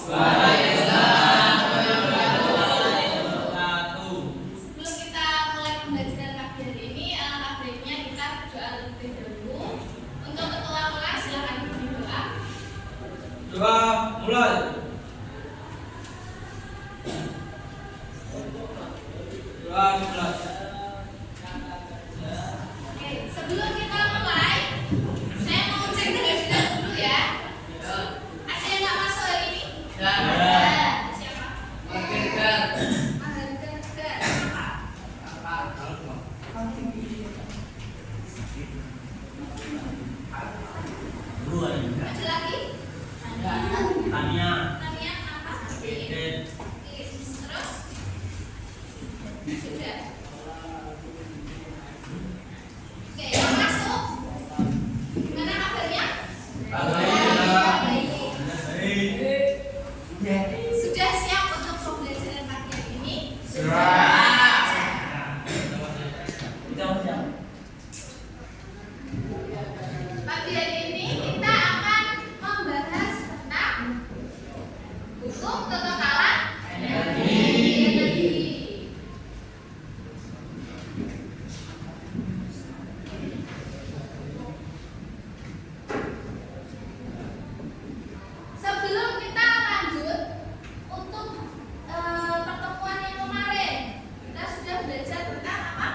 Sebelum kita mulai pembelajaran pagi hari ini, baiknya kita berdoa terlebih dahulu. Untuk ketua kelas silakan berdoa. Doa mulai. Doa mulai. Oke, sebelum kita mulai, saya mau cek dengan dulu ya. Ada yang nggak masuk hari ini? Siapa? Margarita. Ada lagi? Tania. Tania apa? Eden. Terus? Sudah. Oke, yang masuk. Gimana kabarnya? Baik. Sudah siap untuk pembelajaran pagi hari ini? Pagi hari ini kita akan membahas tentang hukum kekekalan energi. Sebelum kita lanjut untuk pertemuan yang kemarin, kita sudah belajar tentang apa?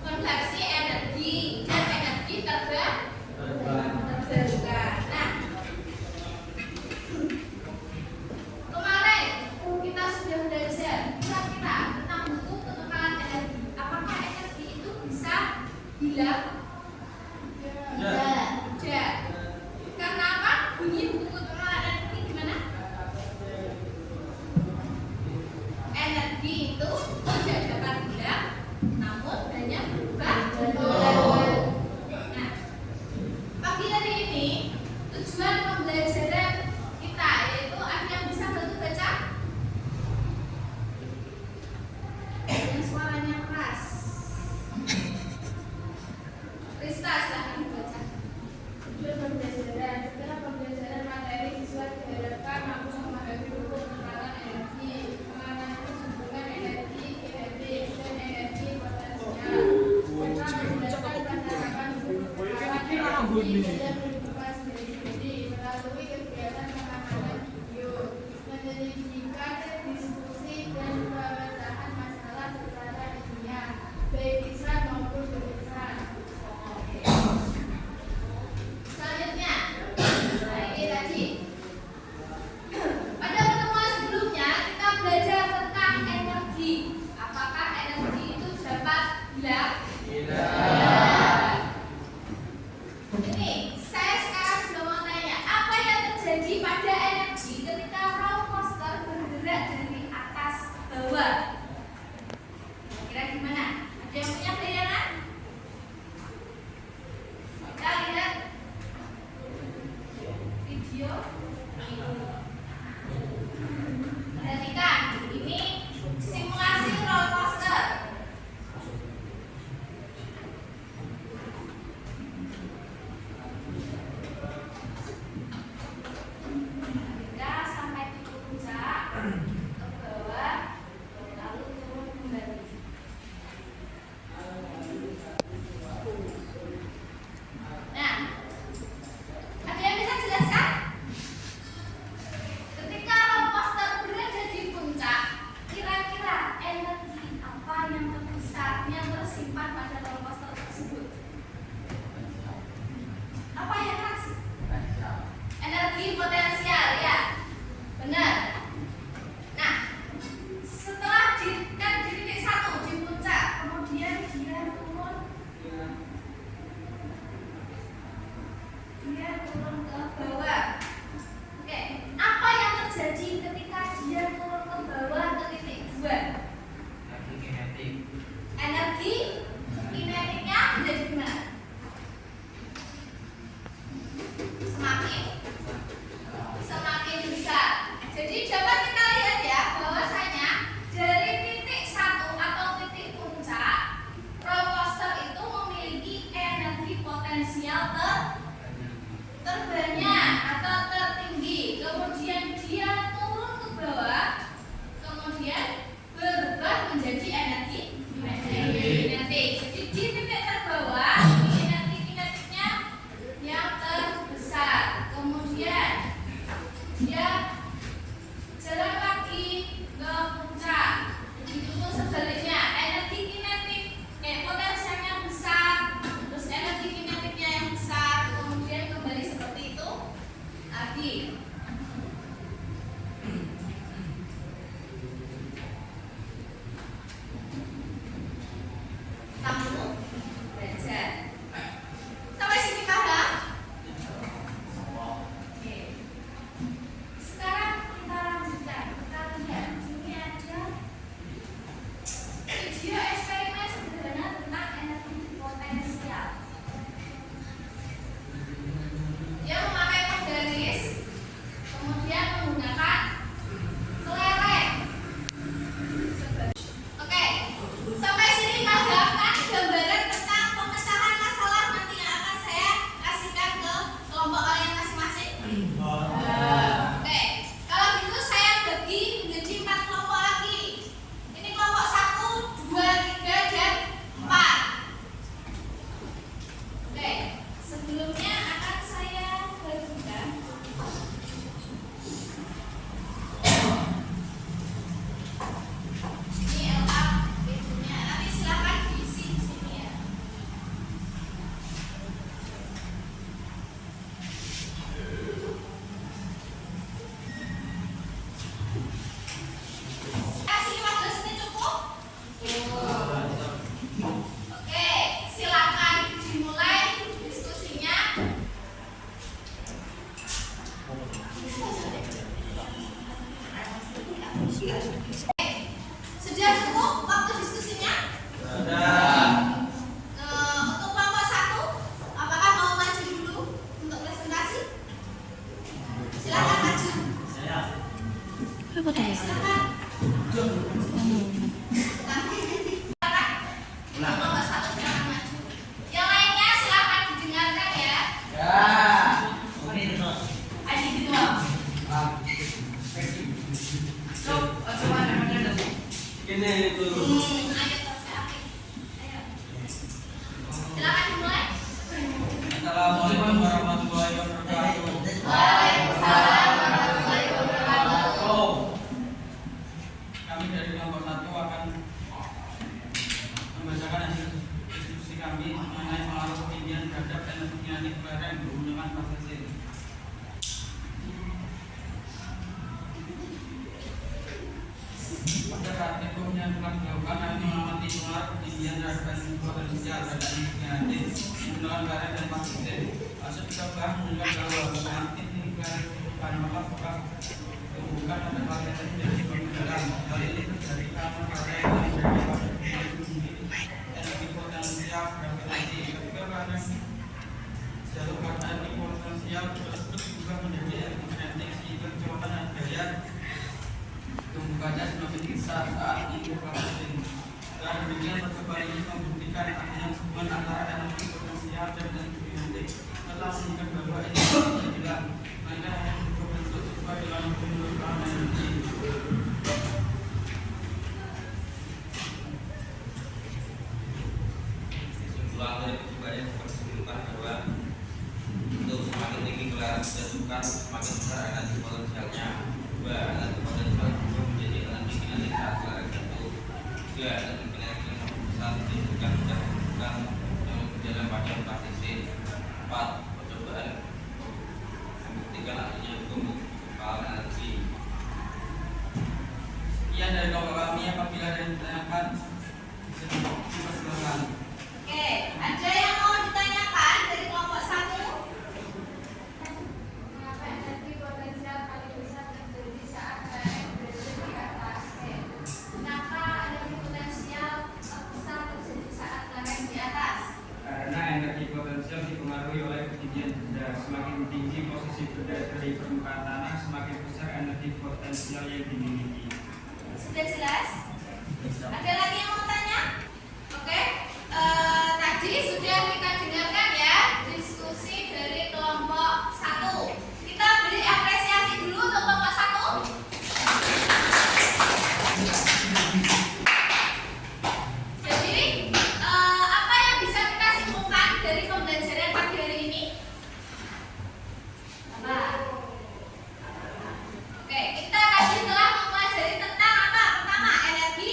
Konversi energi dan energi terbarukan. Nah, kemarin kita sudah belajar kira-kira tentang hukum kekekalan energi. Apakah energi itu bisa hilang? Tidak. Karena apa? Bunyi hukum kekekalan energi gimana? Energi itu tidak dapat hilang, namun hanya berubah bentuk. Nah, pagi hari ini tujuan pembelajaran kita yaitu ada yang bisa bantu baca? Yang suaranya keras. Rista, silahkan baca. Tujuan pembelajaran setelah pembelajaran materi siswa diharapkan mampu memahami hukum kekekalan energi, mengenai hubungan energi kinetik dan energi potensial, serta menjelaskan penerapan hukum kekekalan energi dan kehidupan sendiri-sendiri melalui kegiatan pengamalan video, menyelidikkan diskusi dan pemecahan masalah secara ilmiah, baik lisan maupun tulisan. Selanjutnya, nah ini tadi pada pertemuan sebelumnya kita belajar tentang energi. Apakah energi itu dapat hilang? Tidak. Ini saya sekarang sudah mau tanya, apa yang terjadi pada energi ketika roller coaster bergerak dari atas ke bawah? Kira gimana? Ada yang punya bayangan? Kita lihat video ini. Perhatikan, ini simulasi roller coaster. Kita sampai di puncak, ke bawah, lalu turun kembali. Nah, ada yang bisa jelaskan? Oke, kalau gitu saya bagi menjadi 4 kelompok lagi. Ini kelompok 1, 2, 3, dan 4. Oke, sebelumnya akan saya bagikan. Ini LA ibunya. Nanti silakan diisi di sini ya. Kasih 15 menit cukup? Oke, silakan dimulai diskusinya. Sudah cukup waktu diskusinya? Untuk kelompok 1, apakah mau maju dulu untuk presentasi? Silakan maju. Silakan. Kelompok 1 silakan maju. Yang lainnya silakan didengarkan ya. Aji kedua. Ini itu. Ayo terus ya. Ayo. Silakan dimulai. Assalamualaikum warahmatullahi wabarakatuh. Waalaikumsalam warahmatullahi wabarakatuh. Kami dari kelompok 1 akan membacakan hasil diskusi kami mengenai pengaruh ketinggian terhadap energi nuklir yang berhubungan dengan fosil. Pada praktikum yang telah dilakukan, kami mengamati pengaruh ketinggian terhadap energi potensial terhadap energi menggunakan karet dan fosil. Hasil kita telah menunjukkan bahwa pembangkit nuklir bahan bakar fosil bukan pada varian energi pembicaraan. Hal ini terjadi karena karya yang menjadi pada energi potensial gravitasi. Ketika karena jalur karena energi potensial tersebut juga menjadi energi kinetik sehingga kecepatan dan gaya tumbukannya semakin besar saat itu processing. Dan demikian percobaan ini membuktikan adanya hubungan antara energi potensial dan energi kinetik. Telah menunjukkan bahwa ini tidak hilang, melainkan hanya berbentuk sesuai dalam pengukuran energi. Kesimpulan dari percobaan menunjukkan bahwa untuk semakin tinggi gelaran dijatuhkan, semakin besar energi potensialnya. 2. Energi potensial juga menjadi energi kinetik saat gelaran jatuh. 3. Energi kinetik yang besar ditimbulkan tidak bukan yang berjalan pada rotasi. 4. Percobaan membuktikan adanya hukum kekebalan energi. Sekian dari kelompok kami. Apabila ada yang ditanyakan, silakan. Oke, ada yang mau ditanyakan dari kelompok 1? Mengapa energi potensial paling besar terjadi saat KM berada di atas E? Kenapa energi potensial besar terjadi saat lereng di atas? Karena energi potensial dipengaruhi oleh ketinggian benda. Semakin tinggi posisi benda dari permukaan tanah, semakin besar energi potensial yang dimiliki. Sudah jelas? Ada lagi yang mau tanya? Oke, tadi sudah kita dengarkan ya diskusi dari kelompok 1. Kita beri apresiasi dulu untuk kelompok 1. Jadi, apa yang bisa kita simpulkan dari pembelajaran pagi hari ini? Apa? Oke, kita tadi telah mempelajari tentang apa? Pertama, energi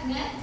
dengan